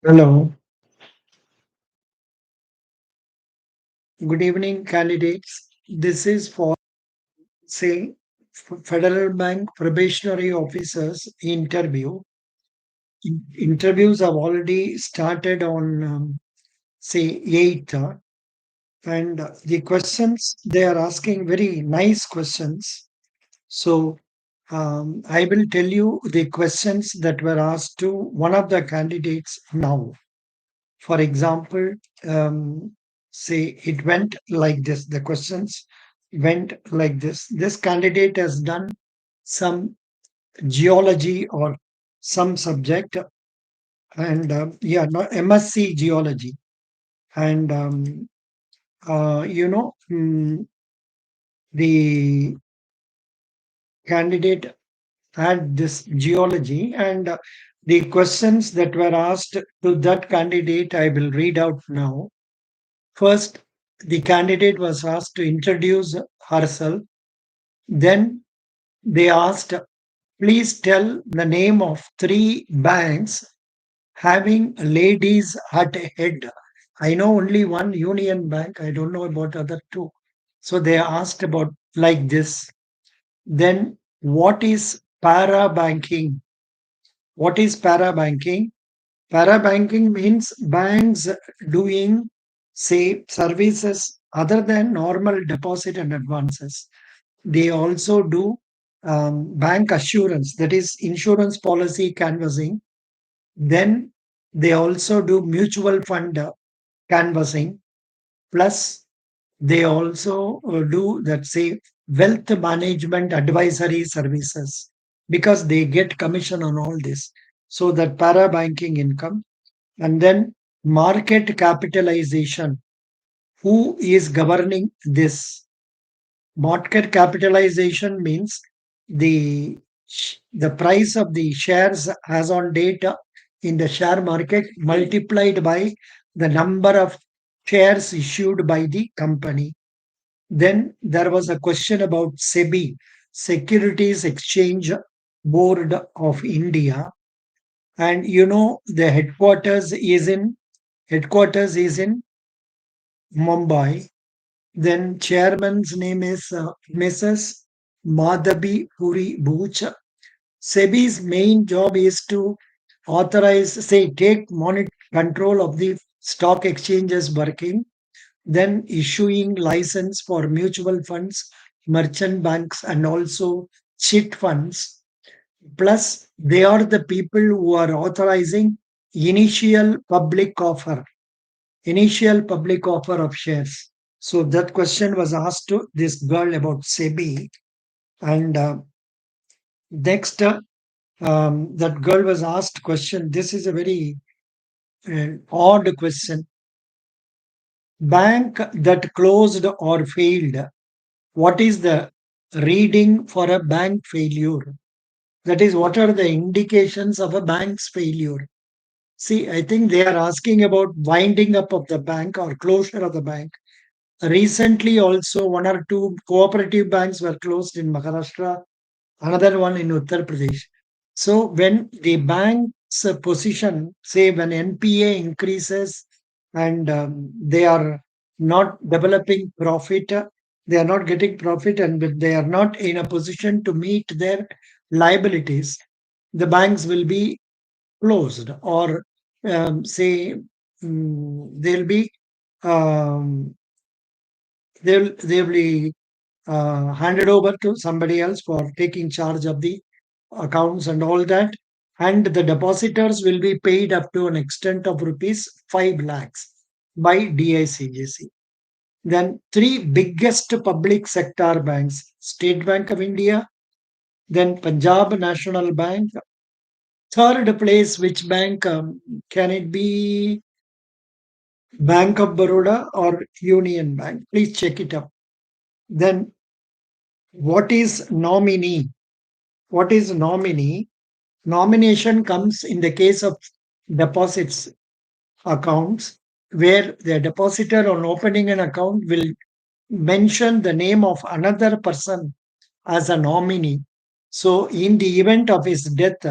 Hello, good evening, candidates. This is for, say, Federal Bank probationary officers interview. Interviews have already started on, say, 8th, and the questions they are asking very nice questions. So, I will tell you the questions that were asked to one of the candidates now. For example, say it went like this. The questions went like this. This candidate has done some geology or some subject, and yeah, no, MSc geology, and the candidate had this geology, and the questions that were asked to that candidate, I will read out now. First, the candidate was asked to introduce herself. Then they asked, please tell the name of three banks having ladies at head. I know only one Union Bank. I don't know about other two. So they asked about like this. Then what is para banking? What is para banking? Para banking means banks doing, say, services other than normal deposit and advances. They also do bank assurance, that is, insurance policy canvassing. Then they also do mutual fund canvassing. Plus, they also do that, say, wealth management advisory services because they get commission on all this. So that para banking income. And then market capitalization. Who is governing this? Market capitalization means the price of the shares as on date in the share market multiplied by the number of shares issued by the company. Then there was a question about SEBI, Securities Exchange Board of India, and the headquarters is in Mumbai. Then chairman's name is Mrs. Madhabi Puri Bhuch. SEBI's main job is to authorize, say, take control of the stock exchanges working, then issuing license for mutual funds, merchant banks, and also chit funds. Plus, they are the people who are authorizing initial public offer, initial public offer of shares. So that question was asked to this girl about SEBI. And next, that girl was asked question. This is a very odd question. Bank that closed or failed. What is the reading for a bank failure? That is, what are the indications of a bank's failure? See, I think they are asking about winding up of the bank or closure of the bank. Recently, also, one or two cooperative banks were closed in Maharashtra, another one in Uttar Pradesh. So, when the bank's position, say, when NPA increases and they are not developing profit, they are not getting profit, and they are not in a position to meet their liabilities, the banks will be closed or say they'll be um, they'll be handed over to somebody else for taking charge of the accounts and all that, and the depositors will be paid up to an extent of rupees 5 lakhs by DICGC. Then three biggest public sector banks: State Bank of India, then Punjab National Bank. Third place, which bank can it be? Bank of Baroda or Union Bank? Please check it up. Then what is nominee? What is nominee? Nomination comes in the case of deposits accounts where the depositor on opening an account will mention the name of another person as a nominee. So, in the event of his death,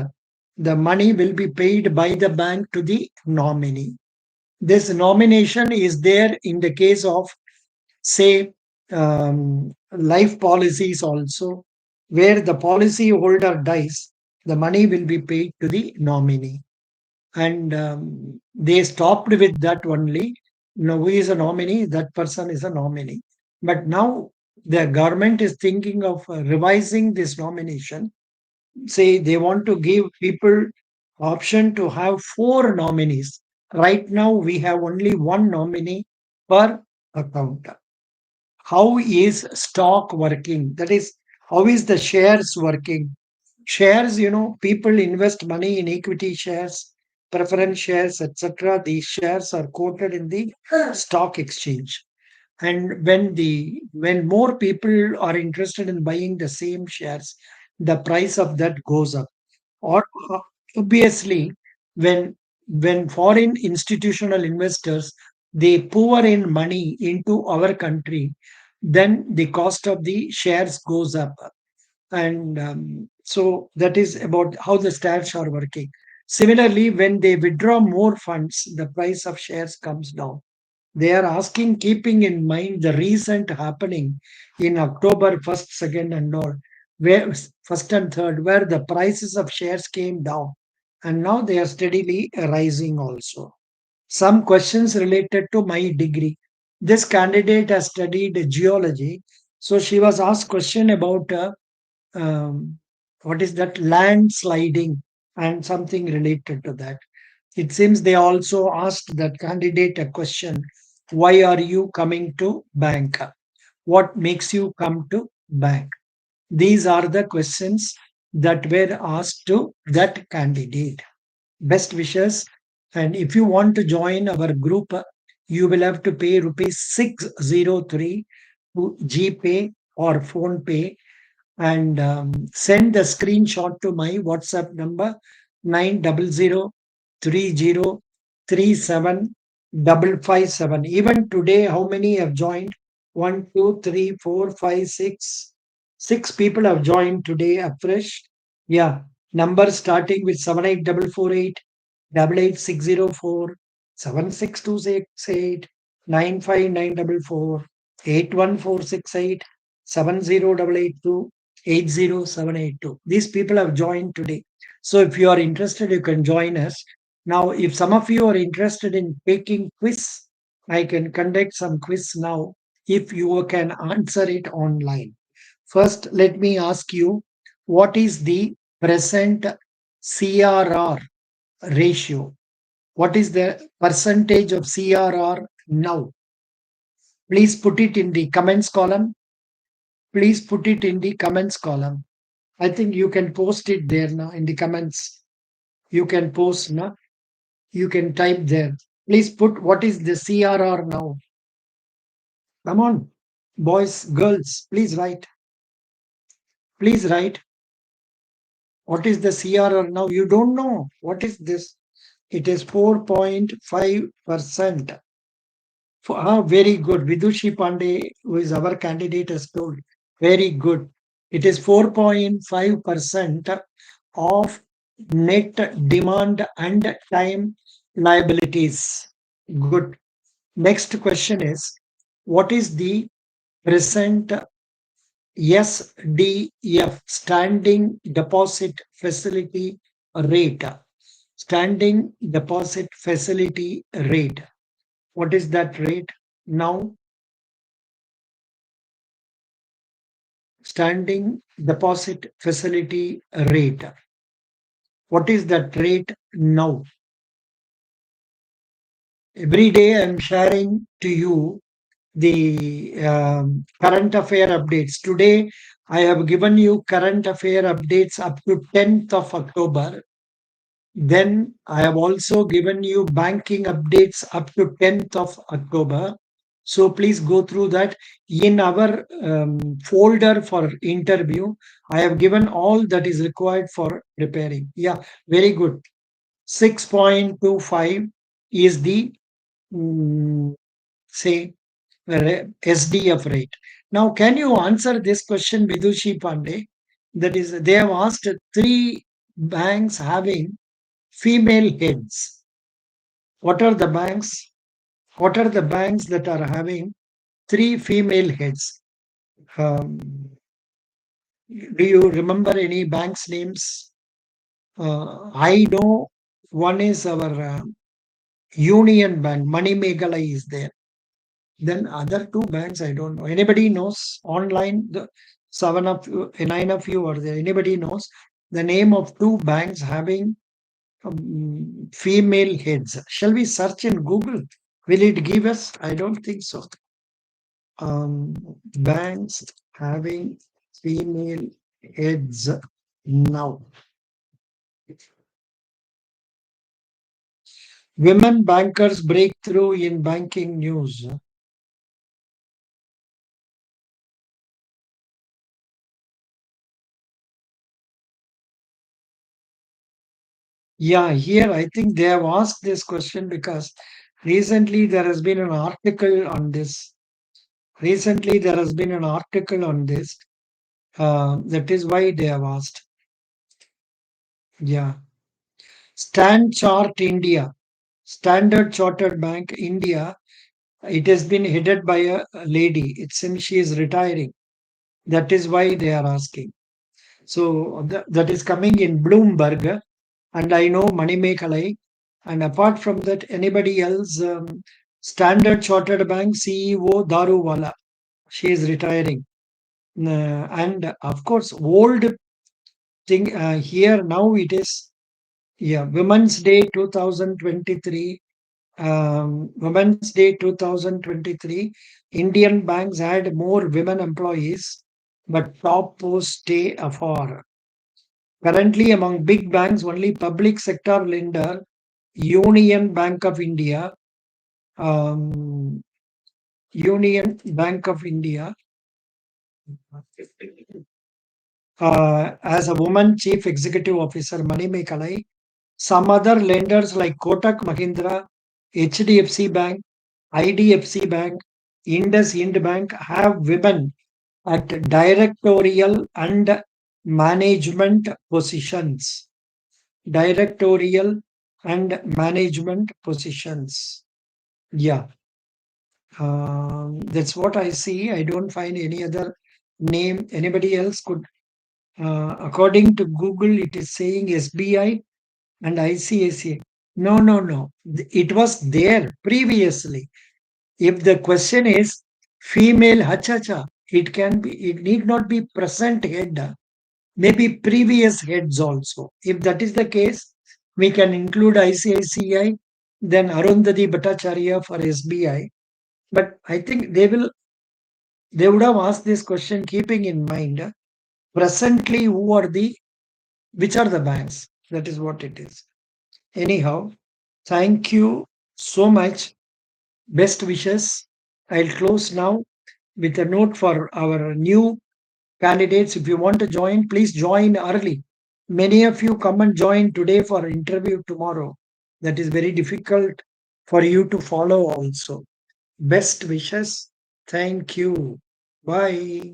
the money will be paid by the bank to the nominee. This nomination is there in the case of, say, life policies also, where the policy holder dies, the money will be paid to the nominee. And they stopped with that only. No, who is a nominee? That person is a nominee. But now the government is thinking of revising this nomination. Say they want to give people option to have four nominees. Right now we have only one nominee per account. How is stock working? That is, how is the shares working? Shares, people invest money in equity shares, preference shares, etc. These shares are quoted in the stock exchange. And when more people are interested in buying the same shares, the price of that goes up. Or obviously, when foreign institutional investors, they pour in money into our country, then the cost of the shares goes up. And so that is about how the stats are working. Similarly, when they withdraw more funds, the price of shares comes down. They are asking, keeping in mind the recent happening in October 1st, 2nd, and all, where first and third, where the prices of shares came down, and now they are steadily rising also. Some questions related to my degree. This candidate has studied geology, so she was asked question about um, what is that landsliding and something related to that. It seems they also asked that candidate a question: why are you coming to bank? What makes you come to bank? These are the questions that were asked to that candidate. Best wishes. And if you want to join our group, you will have to pay rupees 603 to Gpay or Phone Pay, and send the screenshot to my WhatsApp number 90030375557. Even today, how many have joined? One, two, three, four, five, six. Six people have joined today afresh. Yeah, numbers starting with 78448, 88604, 76268, 95944, 81468, 70882, 80782. These people have joined today. So if you are interested, you can join us. Now, if some of you are interested in taking quiz, I can conduct some quiz now if you can answer it online. First, let me ask you, what is the present CRR ratio? What is the percentage of CRR now? Please put it in the comments column. Please put it in the comments column. I think you can post it there now in the comments. You can post now. You can type there. Please put what is the CRR now. Come on, boys, girls, please write. Please write. What is the CRR now? You don't know. What is this? It is 4.5%. Very good. Vidushi Pandey, who is our candidate, has told. Very good. It is 4.5% of net demand and time liabilities. Good. Next question is, what is the present SDF, standing deposit facility rate? Standing deposit facility rate. What is that rate now? Standing deposit facility rate. What is that rate now? Every day I'm sharing to you the current affair updates. Today I have given you current affair updates up to 10th of October. Then I have also given you banking updates up to 10th of October. So please go through that. In our folder for interview, I have given all that is required for preparing. Yeah, very good. 6.25 is the, say, SDF rate. Now, can you answer this question, Vidushi Pandey? That is, they have asked three banks having female heads. What are the banks? What are the banks that are having three female heads? Um, do you remember any banks' names? I know one is our Union Bank, Money Megalai is there. Then other two banks, I don't know. Anybody knows online? The seven of you, nine of you are there. Anybody knows the name of two banks having female heads? Shall we search in Google? Will it give us? I don't think so. Banks having female heads now. Women bankers breakthrough in banking news. Yeah, here I think they have asked this question because recently there has been an article on this. Recently there has been an article on this. That is why they have asked. Yeah. Stand Chart India, Standard Chartered Bank India. It has been headed by a lady. It seems she is retiring. That is why they are asking. So that is coming in Bloomberg, and I know Manimekalai. And apart from that, anybody else? Standard Chartered Bank CEO Daruwala, she is retiring. And of course, old thing here now it is, yeah, Women's Day 2023. Women's Day 2023. Indian banks had more women employees, but top posts stay afar. Currently, among big banks, only public sector lender, Union Bank of India, um, Union Bank of India, as a woman chief executive officer, Manimekalai. Some other lenders like Kotak Mahindra, HDFC Bank, IDFC Bank, Indus Bank have women at directorial and management positions. Directorial and management positions. Yeah, that's what I see. I don't find any other name. Anybody else could, according to Google, it is saying SBI and ICICI. No, no, no. It was there previously. If the question is female hachacha, it can be, it need not be present head, maybe previous heads also. If that is the case, we can include ICICI, then Arundhati Bhattacharya for SBI. But I think they would have asked this question keeping in mind presently which are the banks. That is what it is. Anyhow, thank you so much. Best wishes. I'll close now with a note for our new candidates. If you want to join, please join early. Many of you come and join today for interview tomorrow. That is very difficult for you to follow also. Best wishes. Thank you. Bye.